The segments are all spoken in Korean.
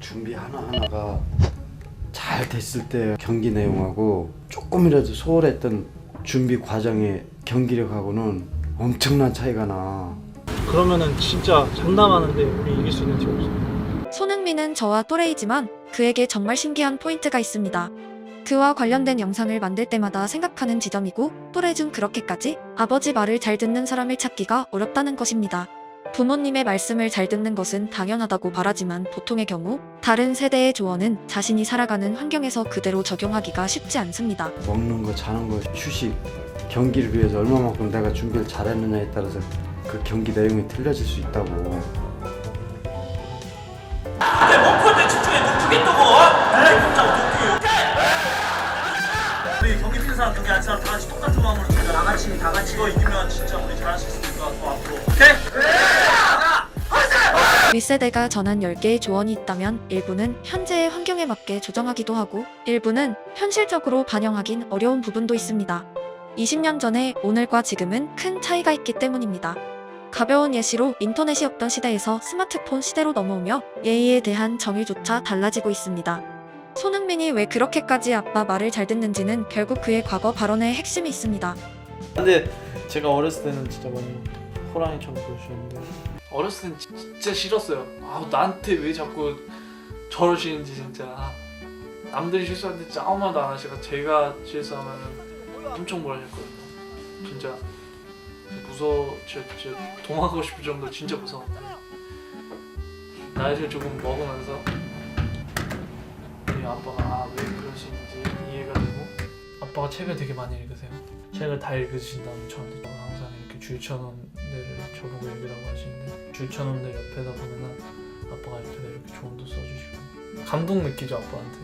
준비 하나하나가 잘 됐을 때 경기 내용하고 조금이라도 소홀했던 준비 과정의 경기력하고는 엄청난 차이가 나. 그러면은 진짜 장담하는데 우리 이길 수 있는 팀 없어요. 손흥민은 저와 또래이지만 그에게 정말 신기한 포인트가 있습니다. 그와 관련된 영상을 만들 때마다 생각하는 지점이고 또래 중 그렇게까지 아버지 말을 잘 듣는 사람을 찾기가 어렵다는 것입니다. 부모님의 말씀을 잘 듣는 것은 당연하다고 바라지만 보통의 경우 다른 세대의 조언은 자신이 살아가는 환경에서 그대로 적용하기가 쉽지 않습니다. 먹는 거, 자는 거, 휴식, 경기를 위해서 얼마만큼 내가 준비를 잘했느냐에 따라서 그 경기 내용이 틀려질 수 있다고. 목표에 집중해. 너 두겠다고. 우리 경기 뛰는 사람 경기 안 뛰는 사람 다 같이 똑같은 마음으로 뛰자. 다 같이 이거 이기면 진짜 우리 잘할 수 있으니까 더 앞으로. 오케이? 윗세대가 전한 10개의 조언이 있다면 일부는 현재의 환경에 맞게 조정하기도 하고 일부는 현실적으로 반영하긴 어려운 부분도 있습니다. 20년 전에 오늘과 지금은 큰 차이가 있기 때문입니다. 가벼운 예시로 인터넷이 없던 시대에서 스마트폰 시대로 넘어오며 예의에 대한 정의조차 달라지고 있습니다. 손흥민이 왜 그렇게까지 아빠 말을 잘 듣는지는 결국 그의 과거 발언의 핵심이 있습니다. 근데 제가 어렸을 때는 진짜 많이 호랑이처럼 보여주셨는데 어렸을 땐 진짜 싫었어요. 아 나한테 왜 자꾸 저러시는지 진짜. 남들이 실수하는데 진짜 아무 말도 안 하시고 제가 실수하면 엄청 뭐라 하셨거든요. 진짜 무서워. 진짜 도망가고 싶을 정도로 진짜 무서웠는데 나이를 조금 먹으면서 우리 아빠가 왜 그러시는지 이해가 되고. 아빠가 책을 되게 많이 읽으세요. 책을 다 읽으신 다음에 저한테 항상 이렇게 줄쳐놓은 데를 저보고 읽으라고 하시는데 줄쳐놓은 데 옆에다 보면은 아빠가 이렇게 조언도 써주시고 감동 느끼죠. 아빠한테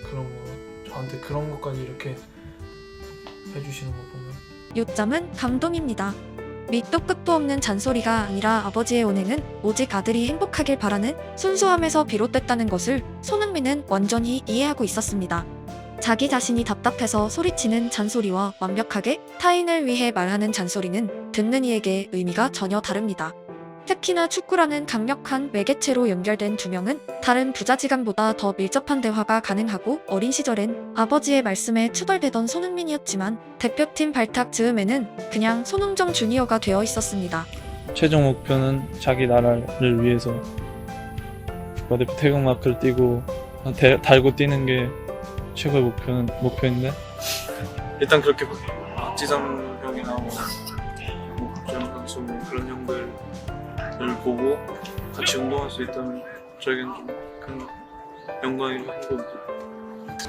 그런 거, 저한테 그런 것까지 이렇게 해주시는 거 보면 요점은 감동입니다. 밑도 끝도 없는 잔소리가 아니라 아버지의 언행은 오직 아들이 행복하길 바라는 순수함에서 비롯됐다는 것을 손흥민은 완전히 이해하고 있었습니다. 자기 자신이 답답해서 소리치는 잔소리와 완벽하게 타인을 위해 말하는 잔소리는 듣는 이에게 의미가 전혀 다릅니다. 특히나 축구라는 강력한 매개체로 연결된 두 명은 다른 부자지간보다 더 밀접한 대화가 가능하고 어린 시절엔 아버지의 말씀에 투덜대던 손흥민이었지만 대표팀 발탁 즈음에는 그냥 손흥정 주니어가 되어 있었습니다. 최종 목표는 자기 나라를 위해서 국가대표 태극마크를 띄고 달고 뛰는 게 최고의 목표인데 일단 그렇게 박지성 형이 나오고 박지성 선수 그런 형들을 보고 같이 운동할 수 있다면 저에겐 좀 큰 영광이고 행복이고.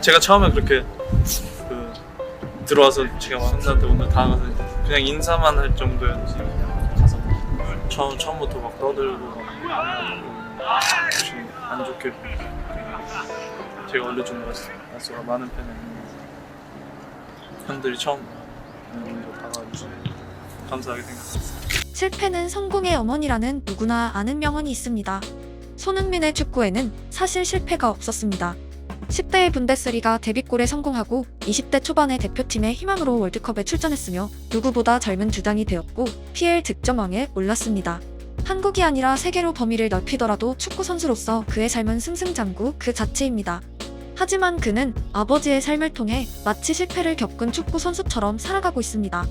제가 처음에 그렇게 들어와서 제가 막 형들한테 오늘 다 가서 그냥 인사만 할 정도였지 가서 처음부터 막 떠들고 혹시 안 좋게 제가 원래 좀 말수가 많은 편이 아닌데 형들이 처음 먼저 다가와주셔서 감사하게 생각합니다. 실패는 성공의 어머니라는 누구나 아는 명언이 있습니다. 손흥민의 축구에는 사실 실패가 없었습니다. 10대의 분데스리가 데뷔골에 성공하고 20대 초반의 대표팀의 희망으로 월드컵에 출전했으며 누구보다 젊은 주장이 되었고 PL 득점왕에 올랐습니다. 한국이 아니라 세계로 범위를 넓히더라도 축구 선수로서 그의 삶은 승승장구 그 자체입니다. 하지만 그는 아버지의 삶을 통해 마치 실패를 겪은 축구 선수처럼 살아가고 있습니다.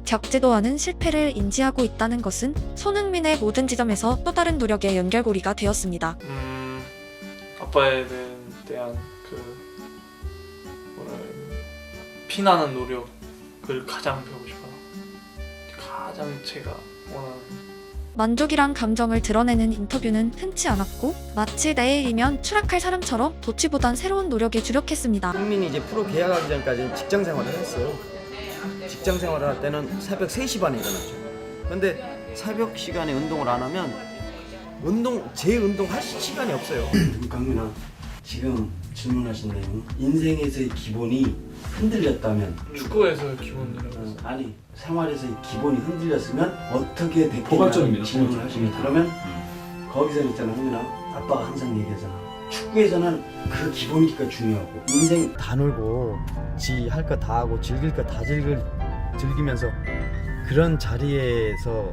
겪지도 않은 실패를 인지하고 있다는 것은 손흥민의 모든 지점에서 또 다른 노력의 연결고리가 되었습니다. 아빠에 대한 피나는 노력을 가장 배우고 싶어요. 가장 제가 원하는. 만족이란 감정을 드러내는 인터뷰는 흔치 않았고 마치 내일이면 추락할 사람처럼 도취보단 새로운 노력에 주력했습니다. 흥민이 이제 프로 계약하기 전까지는 직장 생활을 했어요. 직장 생활을 할 때는 새벽 3시 반에 일어났죠. 근데 새벽 시간에 운동을 안 하면 재운동할 시간이 없어요. 강민아, 지금 질문하신 내용 인생에서의 기본이 흔들렸다면 축구에서의 기본이라고 했어요. 아니 생활에서의 기본이 흔들렸으면 어떻게 됐겠냐 포괄적입니다. 질문을 하시면 그러면 거기서 있잖아. 흥민아, 아빠가 항상 얘기하잖아. 축구에서는 그 기본기가 중요하고 인생 다 놀고 지 할 거 다 하고 즐길 거 다 즐기면서 그런 자리에서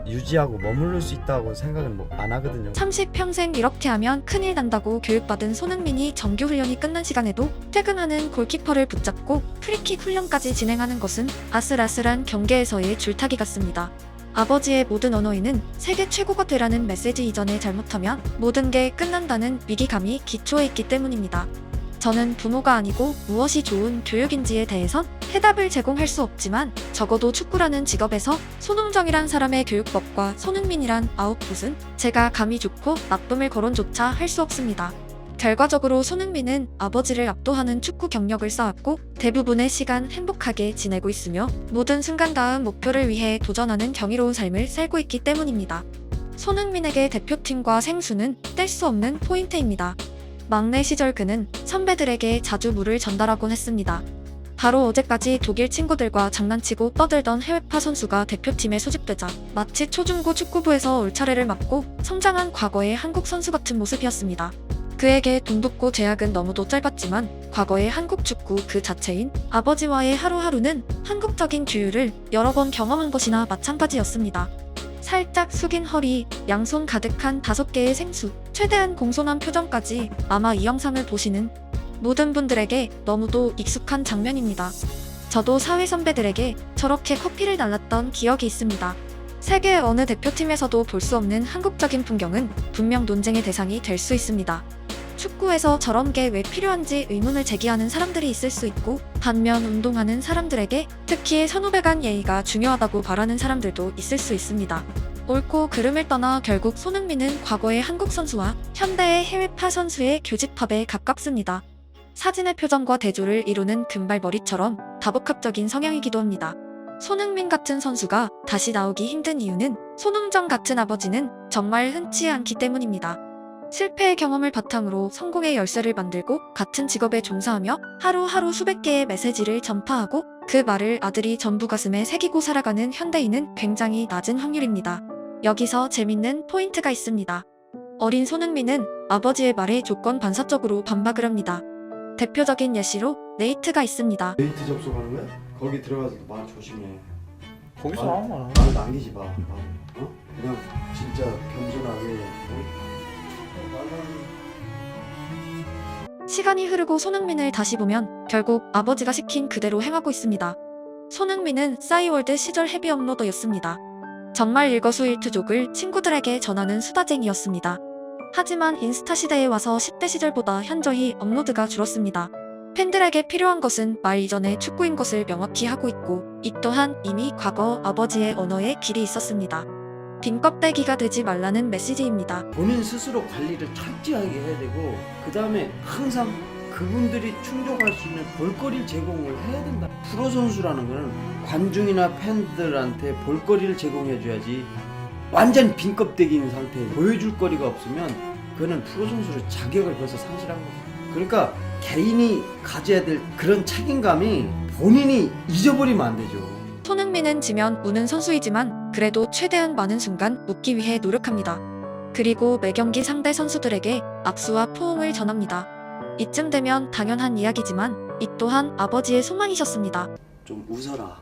유지하고 머무를 수 있다고 생각은 뭐 안 하거든요. 30평생 이렇게 하면 큰일 난다고 교육받은 손흥민이 정규 훈련이 끝난 시간에도 퇴근하는 골키퍼를 붙잡고 프리킥 훈련까지 진행하는 것은 아슬아슬한 경계에서의 줄타기 같습니다. 아버지의 모든 언어에는 세계 최고가 되라는 메시지 이전에 잘못하면 모든 게 끝난다는 위기감이 기초에 있기 때문입니다. 저는 부모가 아니고 무엇이 좋은 교육인지에 대해선 해답을 제공할 수 없지만 적어도 축구라는 직업에서 손흥정이란 사람의 교육법과 손흥민이란 아웃풋은 제가 감히 좋고 나쁨을 거론조차 할 수 없습니다. 결과적으로 손흥민은 아버지를 압도하는 축구 경력을 쌓았고 대부분의 시간 행복하게 지내고 있으며 모든 순간 다음 목표를 위해 도전하는 경이로운 삶을 살고 있기 때문입니다. 손흥민에게 대표팀과 생수는 뗄 수 없는 포인트입니다. 막내 시절 그는 선배들에게 자주 물을 전달하곤 했습니다. 바로 어제까지 독일 친구들과 장난치고 떠들던 해외파 선수가 대표팀에 소집되자 마치 초중고 축구부에서 올차례를 맞고 성장한 과거의 한국 선수 같은 모습이었습니다. 그에게 돈 붓고 제약은 너무도 짧았지만 과거의 한국 축구 그 자체인 아버지와의 하루하루는 한국적인 규율을 여러 번 경험한 것이나 마찬가지였습니다. 살짝 숙인 허리, 양손 가득한 5개의 생수, 최대한 공손한 표정까지 아마 이 영상을 보시는 모든 분들에게 너무도 익숙한 장면입니다. 저도 사회 선배들에게 저렇게 커피를 날랐던 기억이 있습니다. 세계 어느 대표팀에서도 볼 수 없는 한국적인 풍경은 분명 논쟁의 대상이 될 수 있습니다. 축구에서 저런 게 왜 필요한지 의문을 제기하는 사람들이 있을 수 있고 반면 운동하는 사람들에게 특히 선후배 간 예의가 중요하다고 말하는 사람들도 있을 수 있습니다. 옳고 그름을 떠나 결국 손흥민은 과거의 한국 선수와 현대의 해외파 선수의 교집합에 가깝습니다. 사진의 표정과 대조를 이루는 금발머리처럼 다복합적인 성향이기도 합니다. 손흥민 같은 선수가 다시 나오기 힘든 이유는 손흥정 같은 아버지는 정말 흔치 않기 때문입니다. 실패의 경험을 바탕으로 성공의 열쇠를 만들고 같은 직업에 종사하며 하루하루 수백 개의 메시지를 전파하고 그 말을 아들이 전부 가슴에 새기고 살아가는 현대인은 굉장히 낮은 확률입니다. 여기서 재밌는 포인트가 있습니다. 어린 손흥민은 아버지의 말에 조건 반사적으로 반박을 합니다. 대표적인 예시로 네이트가 있습니다. 데이트 접속하는 거야? 거기 들어가서도 말 조심해. 거기서 나온 거야. 말 남기지 마. 그냥 진짜 겸손하게. 시간이 흐르고 손흥민을 다시 보면 결국 아버지가 시킨 그대로 행하고 있습니다. 손흥민은 싸이월드 시절 헤비 업로더였습니다. 정말 일거수일투족을 친구들에게 전하는 수다쟁이였습니다. 하지만 인스타 시대에 와서 10대 시절보다 현저히 업로드가 줄었습니다. 팬들에게 필요한 것은 말 이전의 축구인 것을 명확히 하고 있고 이 또한 이미 과거 아버지의 언어에 길이 있었습니다. 빈 껍데기가 되지 말라는 메시지입니다. 본인 스스로 관리를 철저하게 해야 되고 그 다음에 항상 그분들이 충족할 수 있는 볼거리를 제공을 해야 된다. 프로 선수라는 거는 관중이나 팬들한테 볼거리를 제공해 줘야지 완전 빈 껍데기인 상태에 보여줄 거리가 없으면 그거는 프로 선수로 자격을 벌써 상실한 거죠. 그러니까 개인이 가져야 될 그런 책임감이 본인이 잊어버리면 안 되죠. 손흥민은 지면 우는 선수이지만 그래도 최대한 많은 순간 웃기 위해 노력합니다. 그리고 매경기 상대 선수들에게 악수와 포옹을 전합니다. 이쯤 되면 당연한 이야기지만 이 또한 아버지의 소망이셨습니다. 좀 웃어라.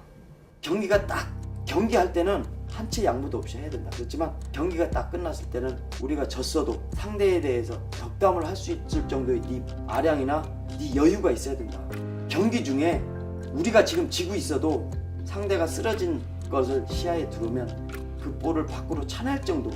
경기가 딱 경기할 때는 한치 양보도 없이 해야 된다. 그렇지만 경기가 딱 끝났을 때는 우리가 졌어도 상대에 대해서 덕담을 할 수 있을 정도의 네 아량이나 네 여유가 있어야 된다. 경기 중에 우리가 지금 지고 있어도 상대가 쓰러진 것을 시야에 두르면 그 볼을 밖으로 차낼 정도,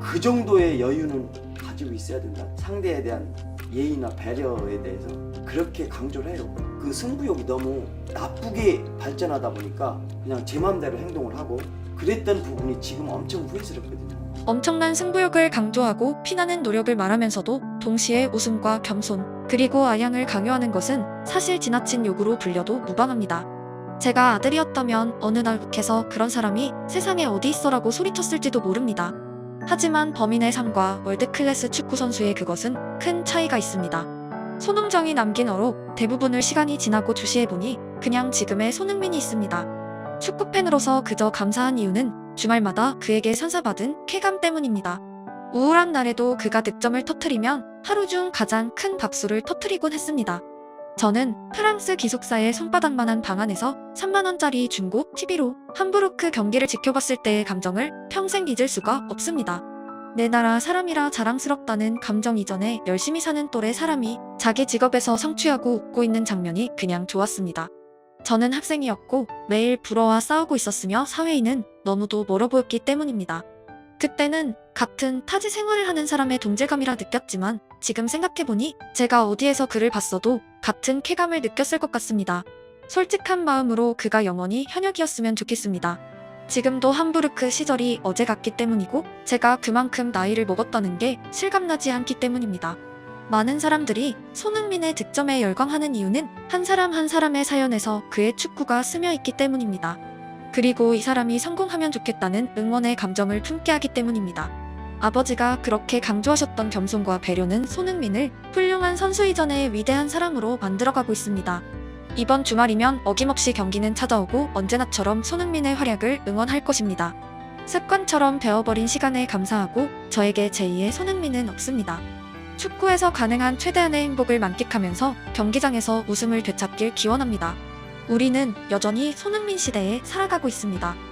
그 정도의 여유는 가지고 있어야 된다. 상대에 대한 예의나 배려에 대해서 그렇게 강조를 해요. 그 승부욕이 너무 나쁘게 발전하다 보니까 그냥 제 맘대로 행동을 하고 그랬던 부분이 지금 엄청 후회스럽거든요. 엄청난 승부욕을 강조하고 피나는 노력을 말하면서도 동시에 웃음과 겸손 그리고 아량을 강요하는 것은 사실 지나친 요구로 불려도 무방합니다. 제가 아들이었다면 어느 날 욱해서 그런 사람이 세상에 어디 있어라고 소리쳤을지도 모릅니다. 하지만 범인의 삶과 월드클래스 축구선수의 그것은 큰 차이가 있습니다. 손흥정이 남긴 어로 대부분을 시간이 지나고 주시해보니 그냥 지금의 손흥민이 있습니다. 축구팬으로서 그저 감사한 이유는 주말마다 그에게 선사받은 쾌감 때문입니다. 우울한 날에도 그가 득점을 터뜨리면 하루 중 가장 큰 박수를 터뜨리곤 했습니다. 저는 프랑스 기숙사의 손바닥만한 방 안에서 3만원짜리 중고 TV로 함부르크 경기를 지켜봤을 때의 감정을 평생 잊을 수가 없습니다. 내 나라 사람이라 자랑스럽다는 감정 이전에 열심히 사는 또래 사람이 자기 직업에서 성취하고 웃고 있는 장면이 그냥 좋았습니다. 저는 학생이었고 매일 불어와 싸우고 있었으며 사회인은 너무도 멀어 보였기 때문입니다. 그때는 같은 타지 생활을 하는 사람의 동질감이라 느꼈지만 지금 생각해보니 제가 어디에서 그를 봤어도 같은 쾌감을 느꼈을 것 같습니다. 솔직한 마음으로 그가 영원히 현역이었으면 좋겠습니다. 지금도 함부르크 시절이 어제 같기 때문이고 제가 그만큼 나이를 먹었다는 게 실감나지 않기 때문입니다. 많은 사람들이 손흥민의 득점에 열광하는 이유는 한 사람 한 사람의 사연에서 그의 축구가 스며 있기 때문입니다. 그리고 이 사람이 성공하면 좋겠다는 응원의 감정을 품게 하기 때문입니다. 아버지가 그렇게 강조하셨던 겸손과 배려는 손흥민을 훌륭한 선수 이전의 위대한 사람으로 만들어가고 있습니다. 이번 주말이면 어김없이 경기는 찾아오고 언제나처럼 손흥민의 활약을 응원할 것입니다. 습관처럼 배워버린 시간에 감사하고 저에게 제2의 손흥민은 없습니다. 축구에서 가능한 최대한의 행복을 만끽하면서 경기장에서 웃음을 되찾길 기원합니다. 우리는 여전히 손흥민 시대에 살아가고 있습니다.